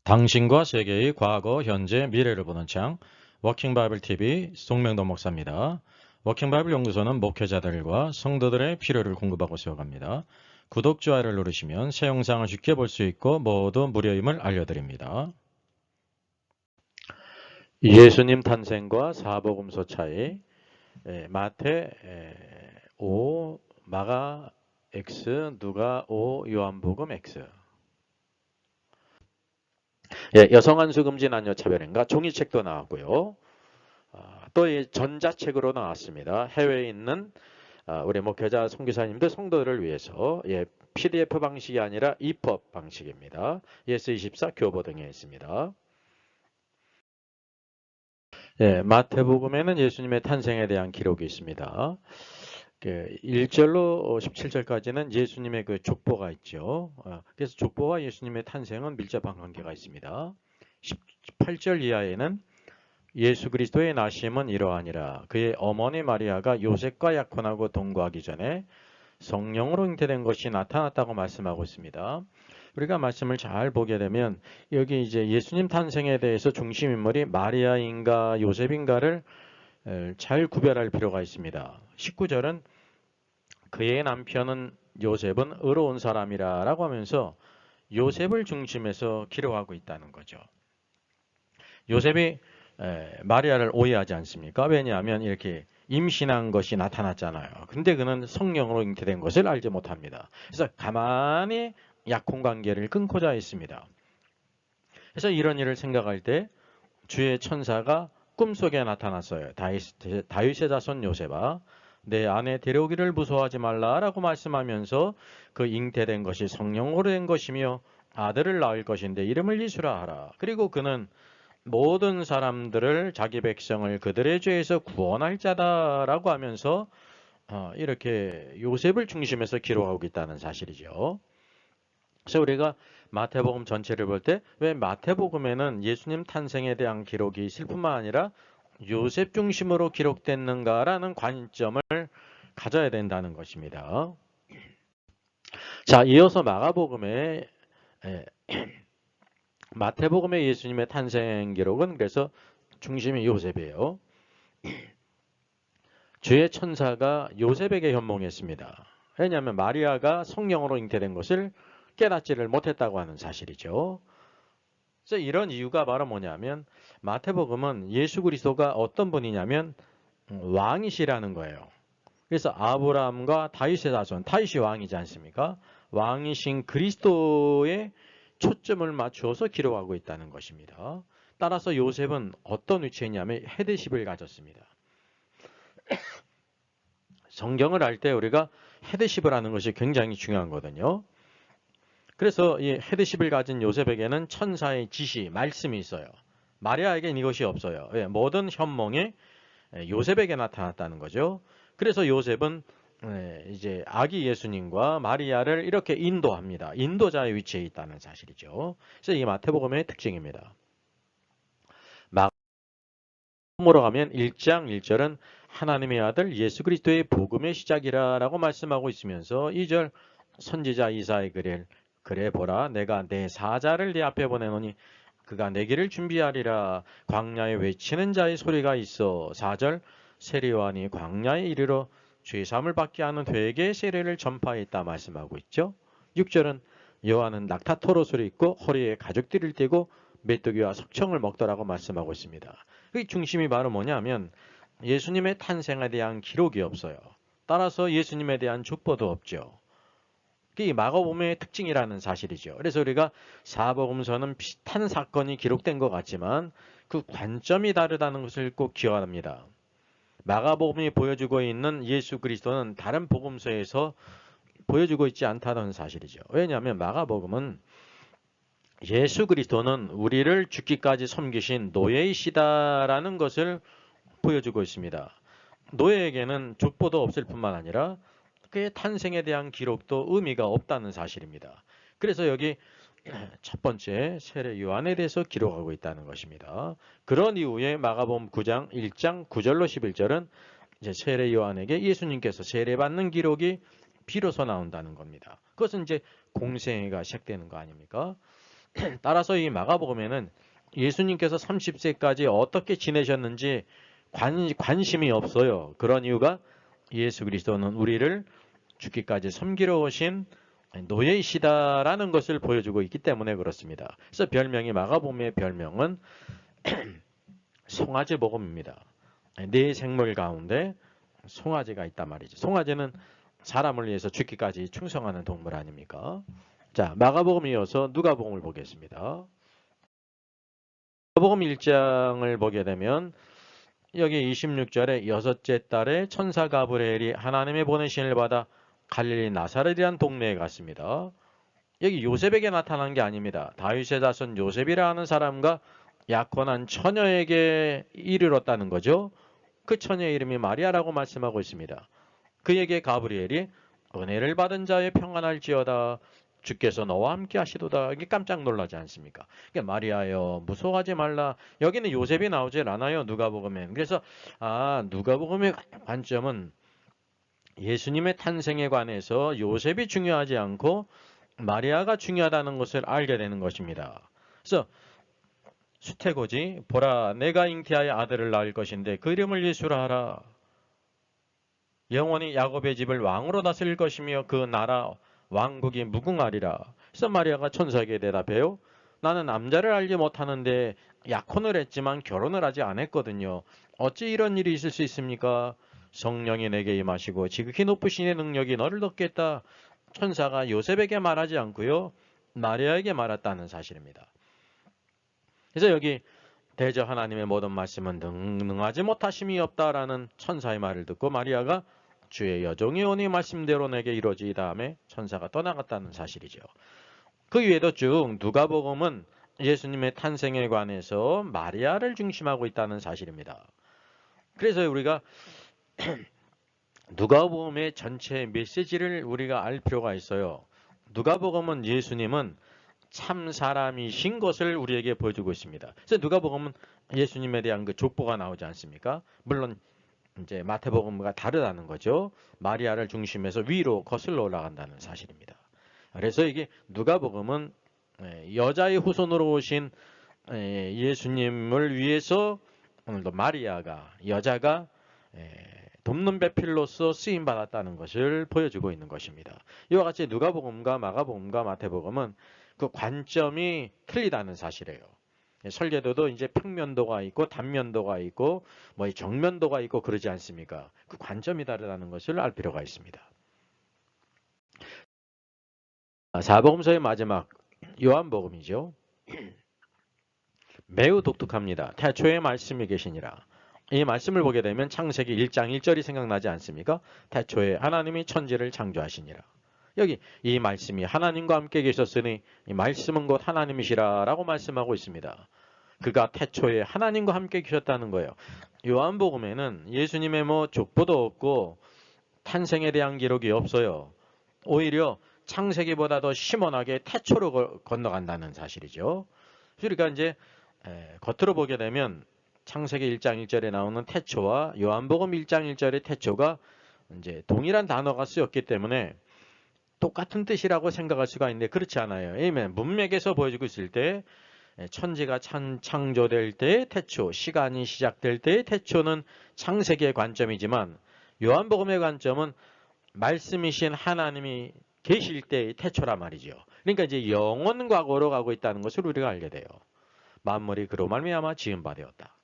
당신과 세계의 과거, 현재, 미래를 보는 창 워킹 바이블 TV 송명도 목사입니다. 워킹 바이블 연구소는 목회자들과 성도들의 필요를 공급하고 세워갑니다. 구독, 좋아요를 누르시면 새 영상을 쉽게 볼 수 있고 모두 무료임을 알려드립니다. 예수님 탄생과 사복음서 차이, 마태 5, 마가 X, 누가 5, 요한복음 X. 여성 한수 금지 남녀 차별인가 종이책도 나왔고요. 또 이 전자책으로 나왔습니다. 해외에 있는 우리 목회자 선교사님들 성도들을 위해서 PDF 방식이 아니라 EPUB 방식입니다. 예스24 교보 등에 있습니다. 마태복음에는 예수님의 탄생에 대한 기록이 있습니다. 1절로 17절까지는 예수님의 그 족보가 있죠. 그래서 족보와 예수님의 탄생은 밀접한 관계가 있습니다. 18절 이하에는 예수 그리스도의 나심은 이러하니라. 그의 어머니 마리아가 요셉과 약혼하고 동거하기 전에 성령으로 잉태된 것이 나타났다고 말씀하고 있습니다. 우리가 말씀을 잘 보게 되면 여기 이제 예수님 탄생에 대해서 중심 인물이 마리아인가 요셉인가를 잘 구별할 필요가 있습니다. 19절은 그의 남편은 요셉은 의로운 사람이라 라고 하면서 요셉을 중심에서 기록하고 있다는 거죠. 요셉이 마리아를 오해하지 않습니까? 왜냐하면 이렇게 임신한 것이 나타났잖아요. 근데 그는 성령으로 잉태된 것을 알지 못합니다. 그래서 가만히 약혼관계를 끊고자 했습니다. 그래서 이런 일을 생각할 때 주의 천사가 꿈속에 나타났어요. 다윗의 자손 요셉아, 내 아내 데려오기를 무서워하지 말라라고 말씀하면서 그 잉태된 것이 성령으로 된 것이며 아들을 낳을 것인데 이름을 예수라 하라. 그리고 그는 모든 사람들을 자기 백성을 그들의 죄에서 구원할 자다라고 하면서 이렇게 요셉을 중심에서 기록하고 있다는 사실이죠. 그래서 우리가 마태복음 전체를 볼 때 왜 마태복음에는 예수님 탄생에 대한 기록이 있을 뿐만 아니라 요셉 중심으로 기록됐는가라는 관점을 가져야 된다는 것입니다. 자, 이어서 마태복음의 예수님의 탄생 기록은 그래서 중심이 요셉이에요. 주의 천사가 요셉에게 현몽했습니다. 왜냐하면 마리아가 성령으로 잉태된 것을 깨닫지를 못했다고 하는 사실이죠. 그래서 이런 이유가 바로 뭐냐면 마태복음은 예수 그리스도가 어떤 분이냐면 왕이시라는 거예요. 그래서 아브라함과 다윗의 자손, 다윗이 왕이지 않습니까? 왕이신 그리스도에 초점을 맞추어서 기록하고 있다는 것입니다. 따라서 요셉은 어떤 위치에 있냐면 헤드십을 가졌습니다. 성경을 알 때 우리가 헤드십을 하는 것이 굉장히 중요한 거거든요. 그래서 이 헤드십을 가진 요셉에게는 천사의 지시, 말씀이 있어요. 마리아에게는 이것이 없어요. 모든 현몽이 요셉에게 나타났다는 거죠. 그래서 요셉은 이제 아기 예수님과 마리아를 이렇게 인도합니다. 인도자의 위치에 있다는 사실이죠. 그래서 이게 마태복음의 특징입니다. 마태복음으로 가면 1장 1절은 하나님의 아들 예수 그리스도의 복음의 시작이라 라고 말씀하고 있으면서 2절 선지자 이사의 글을 그래 보라 내가 내 사자를 네 앞에 보내노니 그가 내 길을 준비하리라. 광야에 외치는 자의 소리가 있어. 4절 세례요한이 광야에 이르러 죄사함을 받게 하는 회개의 세례를 전파했다 말씀하고 있죠. 6절은 요한은 낙타토롯을 입고 허리에 가죽띠를 띠고 메뚜기와 석청을 먹더라고 말씀하고 있습니다. 그 중심이 바로 뭐냐면 예수님의 탄생에 대한 기록이 없어요. 따라서 예수님에 대한 족보도 없죠. 그게 마가복음의 특징이라는 사실이죠. 그래서 우리가 사복음서는 비슷한 사건이 기록된 것 같지만 그 관점이 다르다는 것을 꼭 기억합니다. 마가복음이 보여주고 있는 예수 그리스도는 다른 복음서에서 보여주고 있지 않다는 사실이죠. 왜냐하면 마가복음은 예수 그리스도는 우리를 죽기까지 섬기신 노예이시다라는 것을 보여주고 있습니다. 노예에게는 족보도 없을 뿐만 아니라 그의 탄생에 대한 기록도 의미가 없다는 사실입니다. 그래서 여기 첫 번째 세례 요한에 대해서 기록하고 있다는 것입니다. 그런 이후에 마가복음 9장 1장 9절로 11절은 이제 세례 요한에게 예수님께서 세례받는 기록이 비로소 나온다는 겁니다. 그것은 이제 공생애가 시작되는 거 아닙니까? 따라서 이 마가복음에는 예수님께서 30세까지 어떻게 지내셨는지 관심이 없어요. 그런 이유가 예수 그리스도는 우리를 죽기까지 섬기러 오신 노예이시다라는 것을 보여주고 있기 때문에 그렇습니다. 그래서 별명이 마가복음의 별명은 송아지 복음입니다. 네 생물 가운데 송아지가 있단 말이죠. 송아지는 사람을 위해서 죽기까지 충성하는 동물 아닙니까? 자, 마가복음 이어서 누가복음을 보겠습니다. 누가복음 1장을 보게 되면 여기 26절에 여섯째 달에 천사 가브리엘이 하나님의 보내심을 받아 갈릴리 나사렛이라는 동네에 갔습니다. 여기 요셉에게 나타난 게 아닙니다. 다윗의 자손 요셉이라 하는 사람과 약혼한 처녀에게 이르렀다는 거죠. 그 처녀의 이름이 마리아라고 말씀하고 있습니다. 그에게 가브리엘이 은혜를 받은 자의 평안할지어다. 주께서 너와 함께 하시도다. 이게 깜짝 놀라지 않습니까? 마리아여 무서워하지 말라. 여기는 요셉이 나오질 않아요. 누가복음엔. 그래서 누가복음의 관점은 예수님의 탄생에 관해서 요셉이 중요하지 않고 마리아가 중요하다는 것을 알게 되는 것입니다. 그래서 수태고지 보라 내가 잉태하여 아들을 낳을 것인데 그 이름을 예수라 하라. 영원히 야곱의 집을 왕으로 다스릴 것이며 그 나라 왕국이 무궁하리라. 그래서 마리아가 천사에게 대답해요. 나는 남자를 알지 못하는데 약혼을 했지만 결혼을 하지 않았거든요. 어찌 이런 일이 있을 수 있습니까? 성령이 내게 임하시고 지극히 높으신 의 능력이 너를 덮겠다. 천사가 요셉에게 말하지 않고요. 마리아에게 말했다는 사실입니다. 그래서 여기 대저 하나님의 모든 말씀은 능하지 못하심이 없다라는 천사의 말을 듣고 마리아가 주의 여종이 오니 말씀대로 내게 이루어지이 다음에 천사가 떠나갔다는 사실이죠. 그 외에도 쭉 누가복음은 예수님의 탄생에 관해서 마리아를 중심하고 있다는 사실입니다. 그래서 우리가 누가복음의 전체 메시지를 우리가 알 필요가 있어요. 누가복음은 예수님은 참 사람이신 것을 우리에게 보여주고 있습니다. 그래서 누가복음은 예수님에 대한 그 족보가 나오지 않습니까? 물론 이제 마태복음과 다르다는 거죠. 마리아를 중심해서 위로 거슬러 올라간다는 사실입니다. 그래서 이게 누가복음은 여자의 후손으로 오신 예수님을 위해서 오늘도 마리아가 여자가 돕는 배필로서 쓰임 받았다는 것을 보여주고 있는 것입니다. 이와 같이 누가복음과 마가복음과 마태복음은 그 관점이 틀리다는 사실이에요. 설계도도 이제 평면도가 있고 단면도가 있고 뭐 정면도가 있고 그러지 않습니까? 그 관점이 다르다는 것을 알 필요가 있습니다. 사복음서의 마지막 요한복음이죠. 매우 독특합니다. 태초에 말씀이 계시니라. 이 말씀을 보게 되면 창세기 1장 1절이 생각나지 않습니까? 태초에 하나님이 천지를 창조하시니라. 여기 이 말씀이 하나님과 함께 계셨으니 이 말씀은 곧 하나님이시라 라고 말씀하고 있습니다. 그가 태초에 하나님과 함께 계셨다는 거예요. 요한복음에는 예수님의 족보도 없고 탄생에 대한 기록이 없어요. 오히려 창세기보다 더 시원하게 태초로 건너간다는 사실이죠. 그러니까 이제 겉으로 보게 되면 창세기 1장 1절에 나오는 태초와 요한복음 1장 1절의 태초가 이제 동일한 단어가 쓰였기 때문에 똑같은 뜻이라고 생각할 수가 있는데 그렇지 않아요. 문맥에서 보여주고 있을 때 천지가 창조될 때의 태초, 시간이 시작될 때의 태초는 창세기의 관점이지만 요한복음의 관점은 말씀이신 하나님이 계실 때의 태초란 말이죠. 그러니까 이제 영원 과거로 가고 있다는 것을 우리가 알게 돼요. 만물이 그로 말미암아 지은 바 되었다.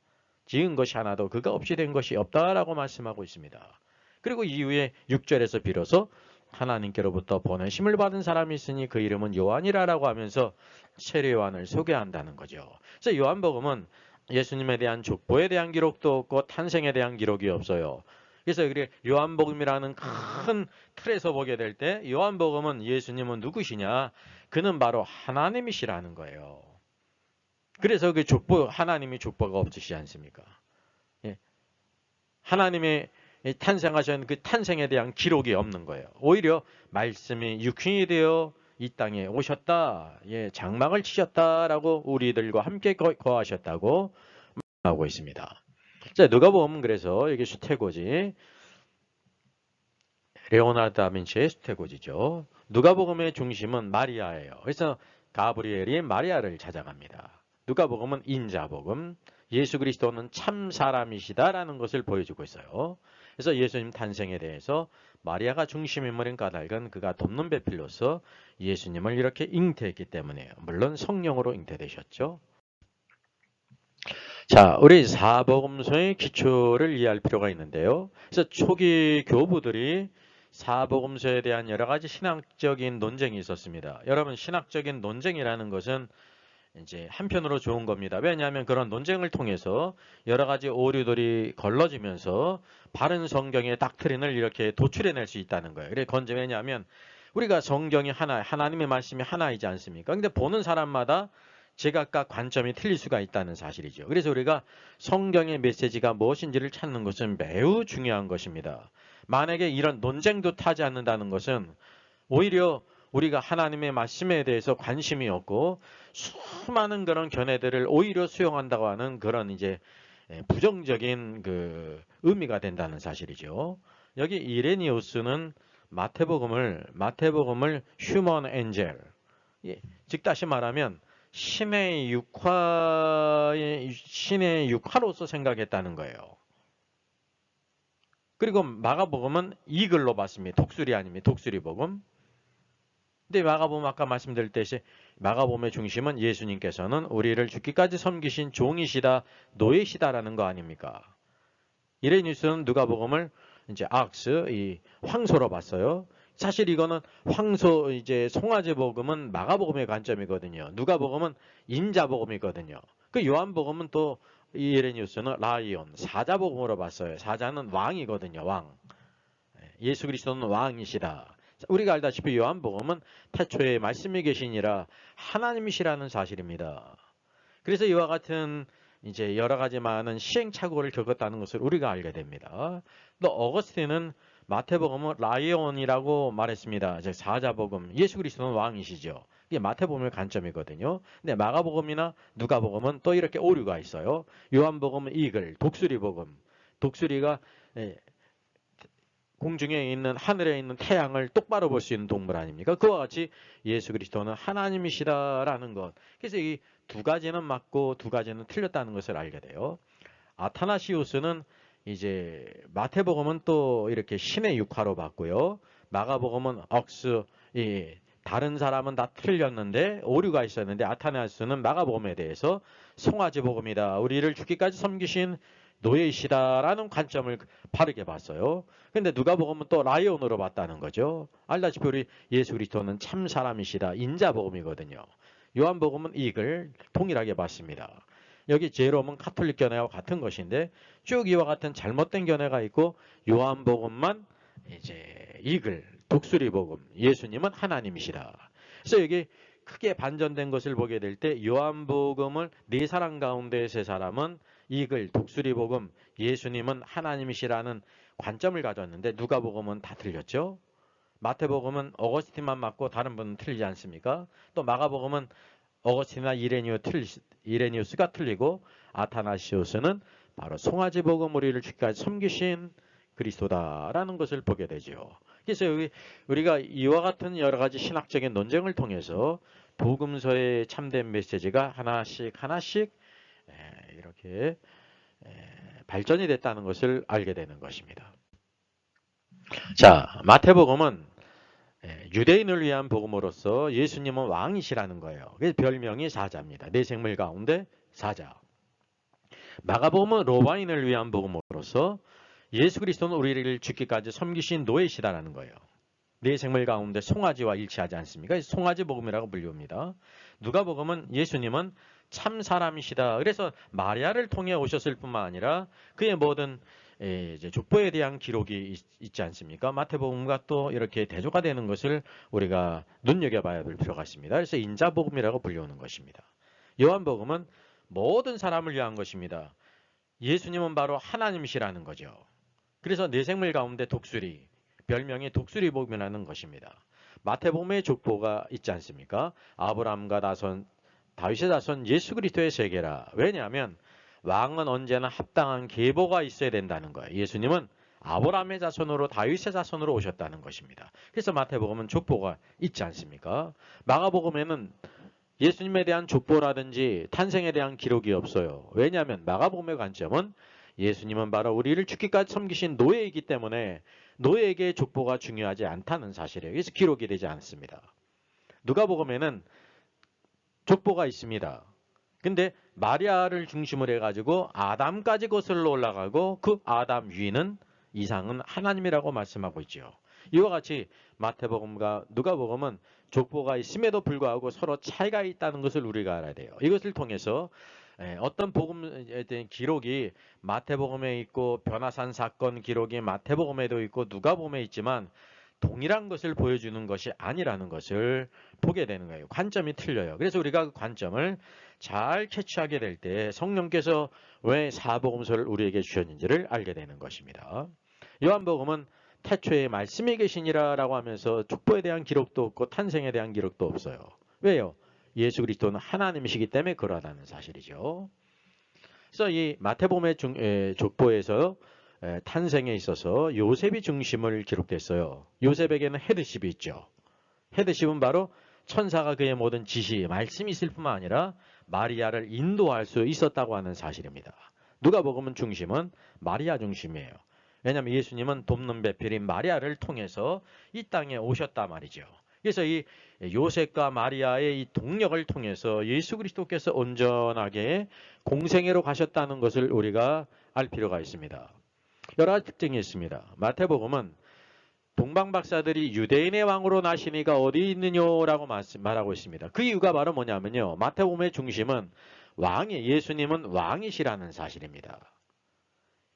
지은 것이 하나도 그가 없이 된 것이 없다라고 말씀하고 있습니다. 그리고 이후에 6절에서 비로소 하나님께로부터 보내심을 받은 사람이 있으니 그 이름은 요한이라라고 하면서 세례 요한을 소개한다는 거죠. 그래서 요한복음은 예수님에 대한 족보에 대한 기록도 없고 탄생에 대한 기록이 없어요. 그래서 요한복음이라는 큰 틀에서 보게 될 때 요한복음은 예수님은 누구시냐? 그는 바로 하나님이시라는 거예요. 그래서 그 족보, 하나님이 족보가 없으시지 않습니까? 예. 하나님의 탄생하신 그 탄생에 대한 기록이 없는 거예요. 오히려 말씀이 육신이 되어 이 땅에 오셨다. 예, 장막을 치셨다라고 우리들과 함께 거하셨다고 말하고 있습니다. 자, 누가복음은 그래서 여기 수태고지. 레오나르도 다빈치의 수태고지죠. 누가복음의 중심은 마리아예요. 그래서 가브리엘이 마리아를 찾아갑니다. 누가복음은 인자복음, 예수 그리스도는 참 사람이시다라는 것을 보여주고 있어요. 그래서 예수님 탄생에 대해서 마리아가 중심인물인 까닭은 그가 돕는 배필로서 예수님을 이렇게 잉태했기 때문이에요. 물론 성령으로 잉태되셨죠. 자, 우리 사복음서의 기초를 이해할 필요가 있는데요. 그래서 초기 교부들이 사복음서에 대한 여러 가지 신학적인 논쟁이 있었습니다. 여러분, 신학적인 논쟁이라는 것은 이제 한편으로 좋은 겁니다. 왜냐하면 그런 논쟁을 통해서 여러 가지 오류들이 걸러지면서 바른 성경의 닥트린을 이렇게 도출해낼 수 있다는 거예요. 그래, 건지 왜냐하면 우리가 성경이 하나, 하나님의 말씀이 하나이지 않습니까? 근데 보는 사람마다 제각각 관점이 틀릴 수가 있다는 사실이죠. 그래서 우리가 성경의 메시지가 무엇인지를 찾는 것은 매우 중요한 것입니다. 만약에 이런 논쟁도 타지 않는다는 것은 오히려 우리가 하나님의 말씀에 대해서 관심이 없고 수많은 그런 견해들을 오히려 수용한다고 하는 그런 이제 부정적인 그 의미가 된다는 사실이죠. 여기 이레니우스는 마태복음을 휴먼 엔젤, 즉 다시 말하면 신의 육화로서 생각했다는 거예요. 그리고 마가복음은 이글로 봤습니다. 독수리 아닙니다. 독수리 복음. 근데 마가복음 아까 말씀드렸듯이 마가복음의 중심은 예수님께서는 우리를 죽기까지 섬기신 종이시다, 노예시다라는 거 아닙니까? 이레니우스는 누가복음을 이제 악스, 이 황소로 봤어요. 사실 이거는 황소, 이제 송아지 복음은 마가복음의 관점이거든요. 누가복음은 인자복음이거든요. 그 요한복음은 또 이레니우스는 라이온, 사자복음으로 봤어요. 사자는 왕이거든요. 왕. 예수 그리스도는 왕이시다. 우리가 알다시피 요한복음은 태초에 말씀이 계시니라 하나님이시라는 사실입니다. 그래서 이와 같은 이제 여러 가지 많은 시행착오를 겪었다는 것을 우리가 알게 됩니다. 또 어거스틴은 마태복음은 라이온이라고 말했습니다. 즉 사자복음, 예수 그리스도는 왕이시죠. 이게 마태복음의 관점이거든요. 근데 마가복음이나 누가복음은 또 이렇게 오류가 있어요. 요한복음은 이글, 독수리복음. 독수리가 공중에 있는 하늘에 있는 태양을 똑바로 볼 수 있는 동물 아닙니까? 그와 같이 예수 그리스도는 하나님이시다라는 것. 그래서 이 두 가지는 맞고 두 가지는 틀렸다는 것을 알게 돼요. 아타나시우스는 이제 마태복음은 또 이렇게 신의 육화로 봤고요. 마가복음은 다른 사람은 다 틀렸는데 오류가 있었는데 아타나시우스는 마가복음에 대해서 송아지 복음이다. 우리를 죽기까지 섬기신 노예이시다라는 관점을 바르게 봤어요. 근데 누가복음은 또 라이온으로 봤다는 거죠. 알다시피 우리 예수 그리스도는 참 사람이시다. 인자복음이거든요. 요한복음은 이글 동일하게 봤습니다. 여기 제롬은 카톨릭 견해와 같은 것인데 쭉 이와 같은 잘못된 견해가 있고 요한복음만 이제 이글 독수리 복음 예수님은 하나님이시다. 그래서 여기 크게 반전된 것을 보게 될 때 요한복음을 네 사람 가운데 세 사람은 이글 독수리 복음 예수님은 하나님이시라는 관점을 가졌는데 누가복음은 다 틀렸죠. 마태복음은 어거스틴만 맞고 다른 분은 틀리지 않습니까? 또 마가복음은 어거스틴이나 이레니우스가 틀리고 아타나시우스는 바로 송아지 복음 우리를 죽기까지 섬기신 그리스도다라는 것을 보게 되죠. 그래서 우리가 이와 같은 여러 가지 신학적인 논쟁을 통해서 복음서의 참된 메시지가 하나씩 이렇게 발전이 됐다는 것을 알게 되는 것입니다. 자, 마태복음은 유대인을 위한 복음으로서 예수님은 왕이시라는 거예요. 그래서 별명이 사자입니다. 내 생물 가운데 사자. 마가복음은 로마인을 위한 복음으로서 예수 그리스도는 우리를 죽기까지 섬기신 노예시다라는 거예요. 내 생물 가운데 송아지와 일치하지 않습니까? 송아지 복음이라고 불립니다. 누가복음은 예수님은 참 사람이시다. 그래서 마리아를 통해 오셨을 뿐만 아니라 그의 모든 이제 족보에 대한 기록이 있지 않습니까? 마태복음과 또 이렇게 대조가 되는 것을 우리가 눈여겨봐야 될 필요가 있습니다. 그래서 인자복음이라고 불리우는 것입니다. 요한복음은 모든 사람을 위한 것입니다. 예수님은 바로 하나님이시라는 거죠. 그래서 내 생물 가운데 독수리, 별명이 독수리복음이라는 것입니다. 마태복음의 족보가 있지 않습니까? 아브라함과 다윗의 자손 예수 그리스도의 세계라. 왜냐하면 왕은 언제나 합당한 계보가 있어야 된다는 거예요. 예수님은 아브라함의 자손으로 다윗의 자손으로 오셨다는 것입니다. 그래서 마태복음은 족보가 있지 않습니까? 마가복음에는 예수님에 대한 족보라든지 탄생에 대한 기록이 없어요. 왜냐하면 마가복음의 관점은 예수님은 바로 우리를 죽기까지 섬기신 노예이기 때문에 노예에게 족보가 중요하지 않다는 사실이에요. 그래서 기록이 되지 않습니다. 누가복음에는 족보가 있습니다. 근데 마리아를 중심으로 해가지고 아담까지 거슬러 올라가고 그 아담 위는 이상은 하나님이라고 말씀하고 있죠. 이와 같이 마태복음과 누가복음은 족보가 있음에도 불구하고 서로 차이가 있다는 것을 우리가 알아야 돼요. 이것을 통해서 어떤 복음에 대한 기록이 마태복음에 있고 변화산 사건 기록이 마태복음에도 있고 누가복음에 있지만 동일한 것을 보여주는 것이 아니라는 것을 보게 되는 거예요. 관점이 틀려요. 그래서 우리가 그 관점을 잘 캐치하게 될 때 성령께서 왜 사복음서를 우리에게 주셨는지를 알게 되는 것입니다. 요한복음은 태초에 말씀이 계시니라 라고 하면서 족보에 대한 기록도 없고 탄생에 대한 기록도 없어요. 왜요? 예수 그리스도는 하나님이시기 때문에 그러하다는 사실이죠. 그래서 이 마태복음의 족보에서 탄생에 있어서 요셉이 중심을 기록됐어요. 요셉에게는 헤드십이 있죠. 헤드십은 바로 천사가 그의 모든 지시, 말씀이 있을 뿐만 아니라 마리아를 인도할 수 있었다고 하는 사실입니다. 누가복음은 중심은 마리아 중심이에요. 왜냐하면 예수님은 돕는 배필인 마리아를 통해서 이 땅에 오셨단 말이죠. 그래서 이 요셉과 마리아의 이 동력을 통해서 예수 그리스도께서 온전하게 공생애로 가셨다는 것을 우리가 알 필요가 있습니다. 여러 가지 특징이 있습니다. 마태복음은 동방박사들이 유대인의 왕으로 나시니가 어디 있느냐라고 말하고 있습니다. 그 이유가 바로 뭐냐면요. 마태복음의 중심은 예수님은 왕이시라는 사실입니다.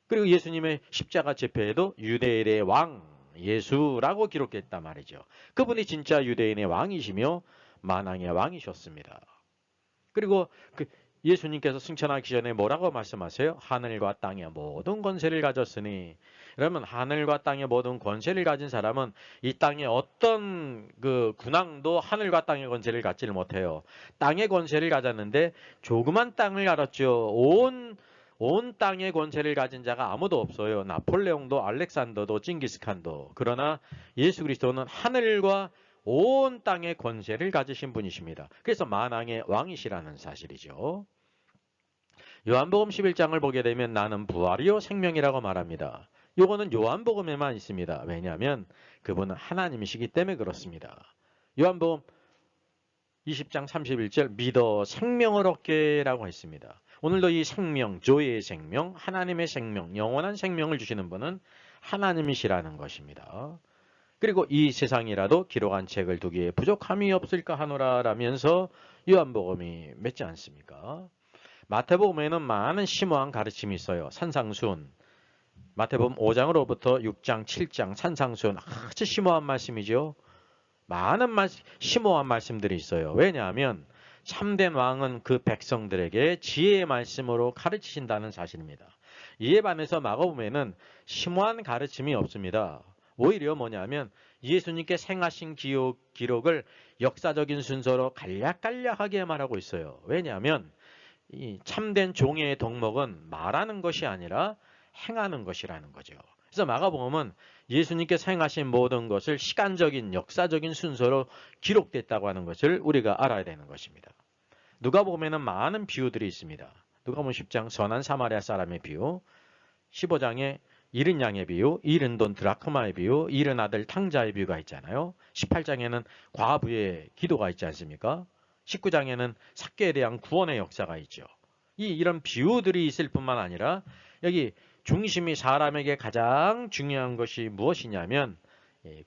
그리고 예수님의 십자가 집회에도 유대인의 왕 예수라고 기록했단 말이죠. 그분이 진짜 유대인의 왕이시며 만왕의 왕이셨습니다. 그리고 예수님께서 승천하기 전에 뭐라고 말씀하세요? 하늘과 땅의 모든 권세를 가졌으니, 그러면 하늘과 땅의 모든 권세를 가진 사람은 이 땅의 어떤 군왕도 하늘과 땅의 권세를 갖지를 못해요. 땅의 권세를 가졌는데 조그만 땅을 가졌죠. 온 땅의 권세를 가진 자가 아무도 없어요. 나폴레옹도 알렉산더도 징기스칸도. 그러나 예수 그리스도는 하늘과 온 땅의 권세를 가지신 분이십니다. 그래서 만왕의 왕이시라는 사실이죠. 요한복음 11장을 보게 되면 나는 부활이요 생명이라고 말합니다. 요거는 요한복음에만 있습니다. 왜냐하면 그분은 하나님이시기 때문에 그렇습니다. 요한복음 20장 31절 믿어 생명을 얻게라고 했습니다. 오늘도 이 생명, 조의 생명, 하나님의 생명, 영원한 생명을 주시는 분은 하나님이시라는 것입니다. 그리고 이 세상이라도 기록한 책을 두기에 부족함이 없을까 하노라 라면서 요한복음이 맺지 않습니까? 마태복음에는 많은 심오한 가르침이 있어요. 산상수훈. 마태복음 5장으로부터 6장, 7장 산상수훈 아주 심오한 말씀이죠. 많은 심오한 말씀들이 있어요. 왜냐하면 참된 왕은 그 백성들에게 지혜의 말씀으로 가르치신다는 사실입니다. 이에 반해서 마가복음에는 심오한 가르침이 없습니다. 오히려 뭐냐면 예수님께 생하신 기록을 역사적인 순서로 간략간략하게 말하고 있어요. 왜냐하면 이 참된 종의 덕목은 말하는 것이 아니라 행하는 것이라는 거죠. 그래서 마가복음은 예수님께서 행하신 모든 것을 시간적인 역사적인 순서로 기록됐다고 하는 것을 우리가 알아야 되는 것입니다. 누가복음에는 많은 비유들이 있습니다. 누가복음 10장 선한 사마리아 사람의 비유, 15장에 잃은 양의 비유, 잃은 돈 드라크마의 비유, 잃은 아들 탕자의 비유가 있잖아요. 18장에는 과부의 기도가 있지 않습니까? 19장에는 삭개에 대한 구원의 역사가 있죠. 이런 비유들이 있을 뿐만 아니라 여기 중심이 사람에게 가장 중요한 것이 무엇이냐면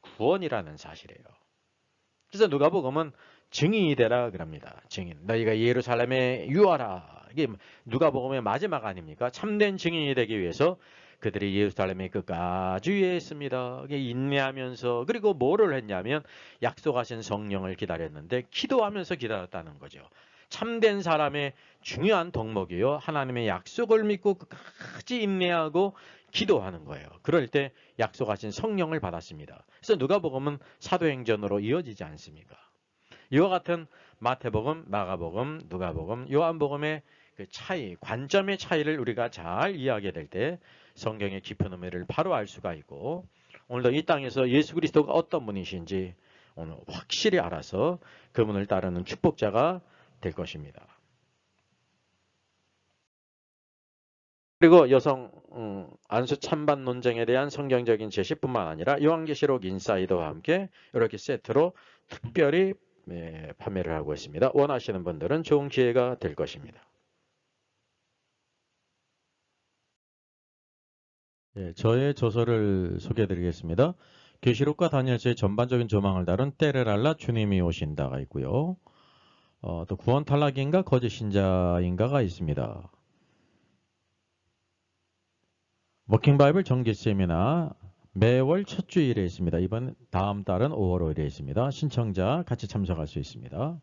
구원이라는 사실이에요. 그래서 누가복음은 증인이 되라 그럽니다. 증인. 너희가 예루살렘에 유하라. 이게 누가복음의 마지막 아닙니까? 참된 증인이 되기 위해서 그들이 예루살렘에 끝까지 유예했습니다. 인내하면서 그리고 뭐를 했냐면 약속하신 성령을 기다렸는데 기도하면서 기다렸다는 거죠. 참된 사람의 중요한 덕목이요. 하나님의 약속을 믿고 끝까지 인내하고 기도하는 거예요. 그럴 때 약속하신 성령을 받았습니다. 그래서 누가복음은 사도행전으로 이어지지 않습니까? 이와 같은 마태복음, 마가복음, 누가복음, 요한복음의 그 차이, 관점의 차이를 우리가 잘 이해하게 될 때 성경의 깊은 의미를 바로 알 수가 있고 오늘도 이 땅에서 예수 그리스도가 어떤 분이신지 오늘 확실히 알아서 그분을 따르는 축복자가 될 것입니다. 그리고 여성 안수 찬반 논쟁에 대한 성경적인 제시뿐만 아니라 요한계시록 인사이더와 함께 이렇게 세트로 특별히 판매를 하고 있습니다. 원하시는 분들은 좋은 기회가 될 것입니다. 저의 저서를 소개해 드리겠습니다. 계시록과 다니엘서의 전반적인 조망을 다룬 때를 알라 주님이 오신다가 있고요. 또 구원 탈락인가 거짓 신자인가가 있습니다. 워킹 바이블 정기 세미나 매월 첫 주일에 있습니다. 다음 달은 5월 5일에 있습니다. 신청자 같이 참석할 수 있습니다.